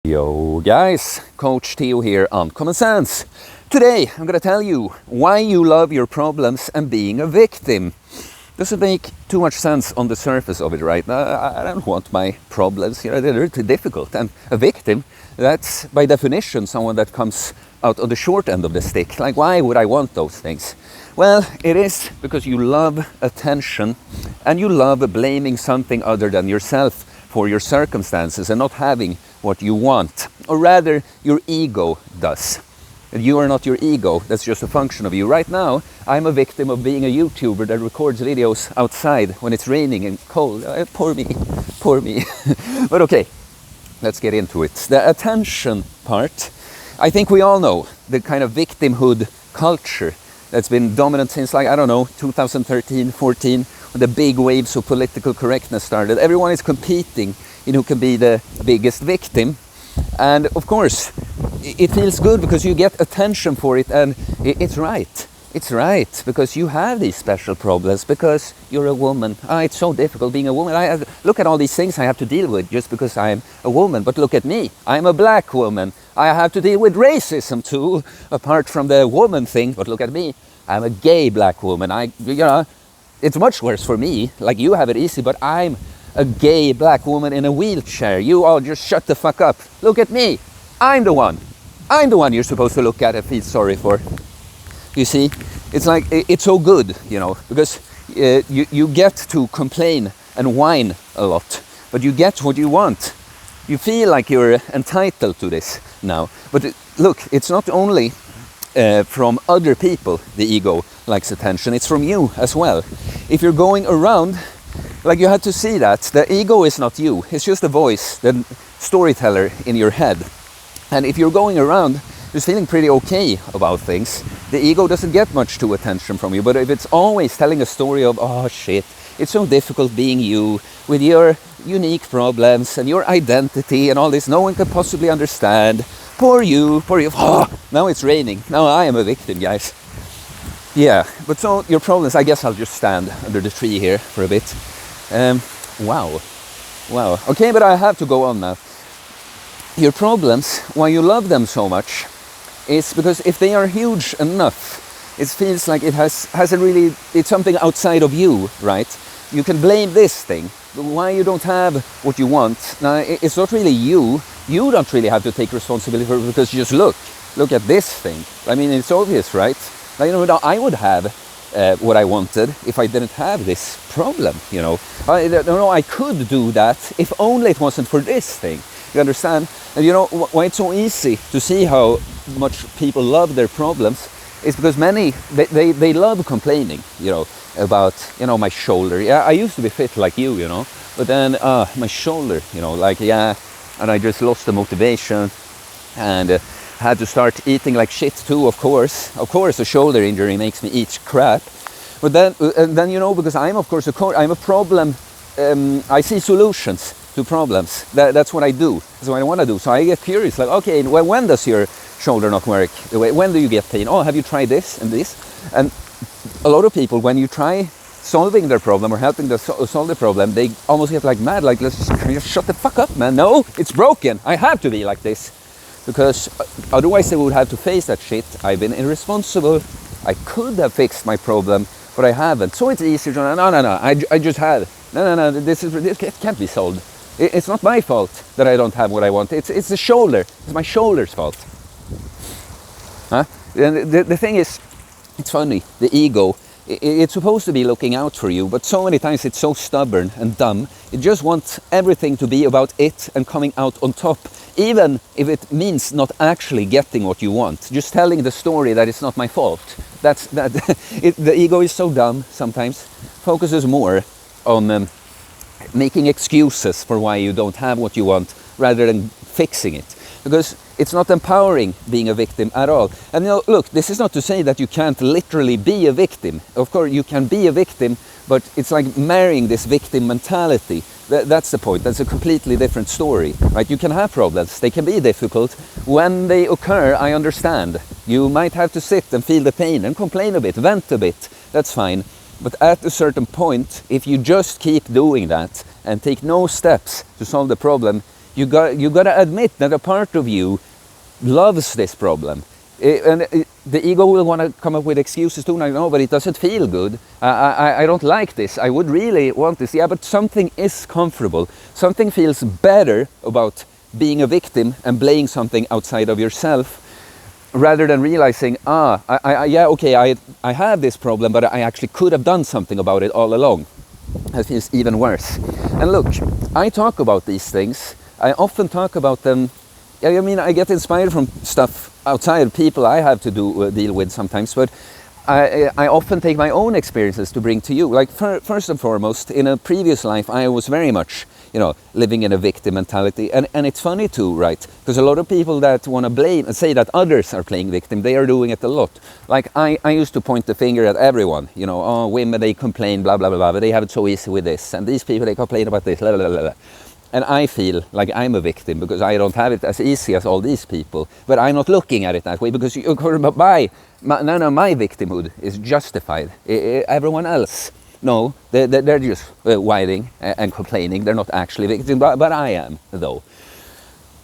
Yo guys, Coach Theo here on Common Sense. Today I'm going to tell you why you love your problems and being a victim. Doesn't make too much sense on the surface of it right now. I don't want my problems, they're too difficult. And a victim, that's by definition someone that comes out on the short end of the stick. Like, why would I want those things? Well, it is because you love attention and you love blaming something other than yourself for your circumstances and not having what you want, or rather your ego does. You are not your ego, that's just a function of you. Right now, I'm a victim of being a YouTuber that records videos outside when it's raining and cold. Poor me. But okay, let's get into it. The attention part, I think we all know the kind of victimhood culture that's been dominant since 2013, 14, when the big waves of political correctness started. Everyone is competing in who can be the biggest victim. And of course, it feels good because you get attention for it, and it's right. It's right, because you have these special problems, because you're a woman. It's so difficult being a woman. Look at all these things I have to deal with just because I'm a woman. But look at me, I'm a black woman. I have to deal with racism too, apart from the woman thing. But look at me, I'm a gay black woman. It's much worse for me. Like, you have it easy, but I'm a gay black woman in a wheelchair. You all just shut the fuck up. Look at me, I'm the one you're supposed to look at and feel sorry for. You see, it's like, it's so good, because you get to complain and whine a lot, but you get what you want. You feel like you're entitled to this now. But look, it's not only from other people the ego likes attention, it's from you as well. If you're going around, like, you have to see that the ego is not you, it's just a voice, the storyteller in your head. And if you're going around just feeling pretty okay about things, the ego doesn't get much to attention from you. But if it's always telling a story of, oh shit, it's so difficult being you, with your unique problems and your identity and all this, no one can possibly understand. Poor you. Oh, now it's raining. Now I am a victim, guys. Yeah, but so your problems, I guess I'll just stand under the tree here for a bit. Wow. Okay, but I have to go on now. Your problems, why you love them so much, is because if they are huge enough, it feels like it's something outside of you, right? You can blame this thing, but why you don't have what you want. Now, it's not really you. You don't really have to take responsibility for it, because just look at this thing. I mean, it's obvious, right? I would have what I wanted if I didn't have this problem, I could do that if only it wasn't for this thing. You understand? And why it's so easy to see how much people love their problems is because many, they love complaining, about, my shoulder. Yeah, I used to be fit like you, but then my shoulder, and I just lost the motivation and had to start eating like shit too, of course. Of course, a shoulder injury makes me eat crap. But then, because I'm, of course, I'm a problem, I see solutions to problems. That's what I do. That's what I want to do. So I get curious, like, okay, when does your shoulder not work? When do you get pain? Oh, have you tried this and this? And a lot of people, when you try solving their problem or helping them solve the problem, they almost get like mad, like, can you just shut the fuck up, man? No, it's broken. I have to be like this. Because otherwise they would have to face that shit. I've been irresponsible. I could have fixed my problem, but I haven't. So it's easier to, no, I just had. No, this can't be solved. It's not my fault that I don't have what I want. It's the shoulder. It's my shoulder's fault. Huh? And the thing is, it's funny. The ego, it's supposed to be looking out for you, but so many times it's so stubborn and dumb. It just wants everything to be about it and coming out on top, even if it means not actually getting what you want. Just telling the story that it's not my fault. The ego is so dumb sometimes. Focuses more on making excuses for why you don't have what you want rather than fixing it, because it's not empowering being a victim at all. And look, this is not to say that you can't literally be a victim. Of course you can be a victim, but it's like marrying this victim mentality. That's the point. That's a completely different story, right? You can have problems, they can be difficult. When they occur, I understand. You might have to sit and feel the pain and complain a bit, vent a bit, that's fine. But at a certain point, if you just keep doing that and take no steps to solve the problem, You got to admit that a part of you loves this problem. The ego will want to come up with excuses too. Like, no, but it doesn't feel good. I don't like this. I would really want this. Yeah, but something is comfortable. Something feels better about being a victim and blaming something outside of yourself, rather than realizing, yeah, okay, I have this problem, but I actually could have done something about it all along. That feels even worse. And look, I talk about these things. I often talk about them. I mean, I get inspired from stuff outside, people I have to deal with sometimes, but I often take my own experiences to bring to you. Like, first and foremost, in a previous life, I was very much, living in a victim mentality. And it's funny too, right? Because a lot of people that want to blame and say that others are playing victim, they are doing it a lot. Like, I used to point the finger at everyone, oh, women, they complain, blah, blah, blah, blah, but they have it so easy with this. And these people, they complain about this, blah, blah, blah, blah. And I feel like I'm a victim because I don't have it as easy as all these people. But I'm not looking at it that way, because none of my victimhood is justified. Everyone else, no, they're just whining and complaining. They're not actually victims, but I am, though.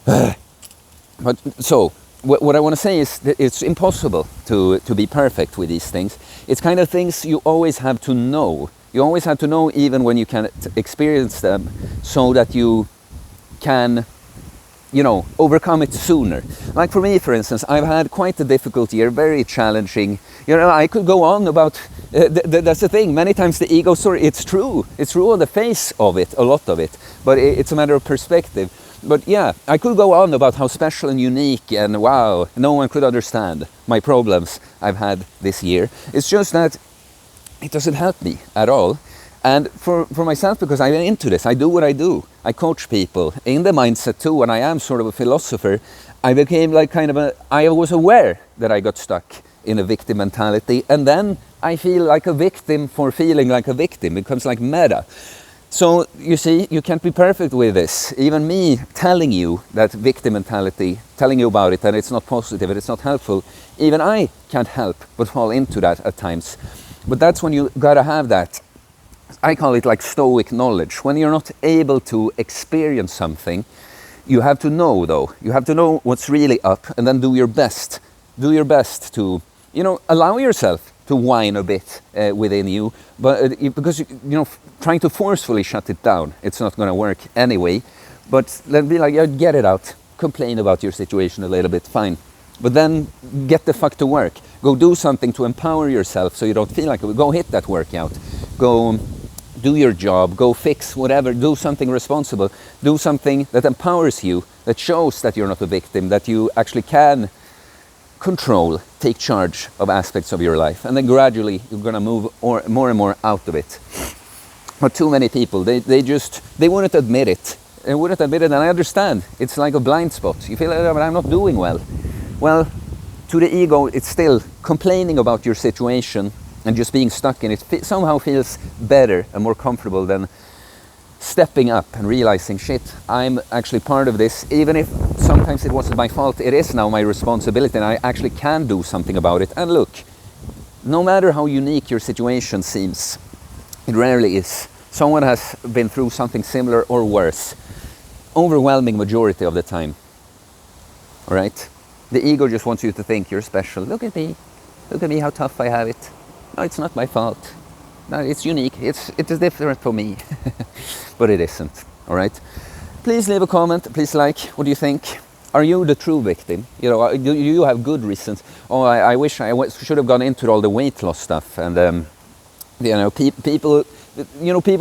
But so, what I want to say is that it's impossible to be perfect with these things. It's kind of things you always have to know. You always have to know, even when you can't experience them, so that you can, overcome it sooner. Like for me, for instance, I've had quite a difficult year, very challenging. I could go on about, that's the thing, many times the ego story, it's true on the face of it, a lot of it, but it's a matter of perspective. But yeah, I could go on about how special and unique and wow, no one could understand my problems I've had this year. It's just that it doesn't help me at all. And for myself, because I'm into this, I do what I do. I coach people in the mindset too, and I am sort of a philosopher. I became like I was aware that I got stuck in a victim mentality, and then I feel like a victim for feeling like a victim. It becomes like meta. So you see, you can't be perfect with this. Even me telling you that victim mentality, telling you about it, and it's not positive, and it's not helpful, even I can't help but fall into that at times. But that's when you gotta have that, I call it like stoic knowledge. When you're not able to experience something, you have to know, though. You have to know what's really up, and then do your best. Do your best to, allow yourself to whine a bit within you. But because, trying to forcefully shut it down, it's not gonna work anyway. But then be like, yeah, get it out. Complain about your situation a little bit, fine. But then get the fuck to work. Go do something to empower yourself so you don't feel like it. Go hit that workout. Go do your job. Go fix whatever. Do something responsible. Do something that empowers you, that shows that you're not a victim, that you actually can control, take charge of aspects of your life. And then gradually you're going to move more and more out of it. But too many people, they wouldn't admit it. They wouldn't admit it, and I understand. It's like a blind spot. You feel like, but I'm not doing well. Well, to the ego, it's still complaining about your situation and just being stuck in it. Somehow feels better and more comfortable than stepping up and realizing, shit, I'm actually part of this. Even if sometimes it wasn't my fault, it is now my responsibility, and I actually can do something about it. And look, no matter how unique your situation seems, it rarely is. Someone has been through something similar or worse. Overwhelming majority of the time. All right? The ego just wants you to think you're special. Look at me how tough I have it. No, it's not my fault. No, it's unique. It is different for me. But it isn't. All right? Please leave a comment. Please like. What do you think? Are you the true victim? Do you have good reasons? Oh, I wish I should have gone into all the weight loss stuff. And people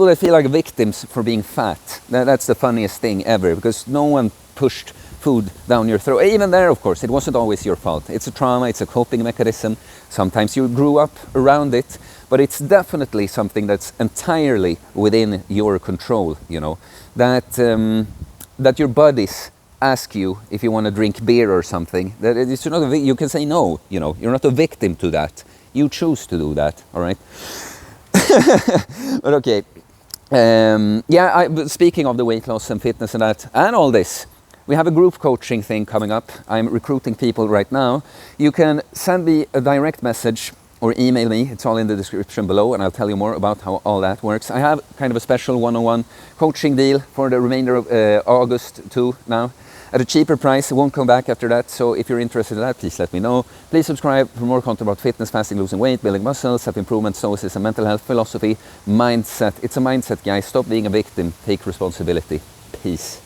that feel like victims for being fat. That's the funniest thing ever, because no one pushed food down your throat. Even there, of course, it wasn't always your fault. It's a trauma, it's a coping mechanism. Sometimes you grew up around it, but it's definitely something that's entirely within your control, that your buddies ask you if you want to drink beer or something. That it's not you can say no, you're not a victim to that. You choose to do that, all right? But okay. Speaking of the weight loss and fitness and that, and all this, we have a group coaching thing coming up. I'm recruiting people right now. You can send me a direct message or email me. It's all in the description below, and I'll tell you more about how all that works. I have kind of a special one-on-one coaching deal for the remainder of August too now, at a cheaper price. It won't come back after that, so if you're interested in that, please let me know. Please subscribe for more content about fitness, fasting, losing weight, building muscle, self-improvement, stoicism, mental health, philosophy, mindset. It's a mindset, guys. Stop being a victim. Take responsibility. Peace.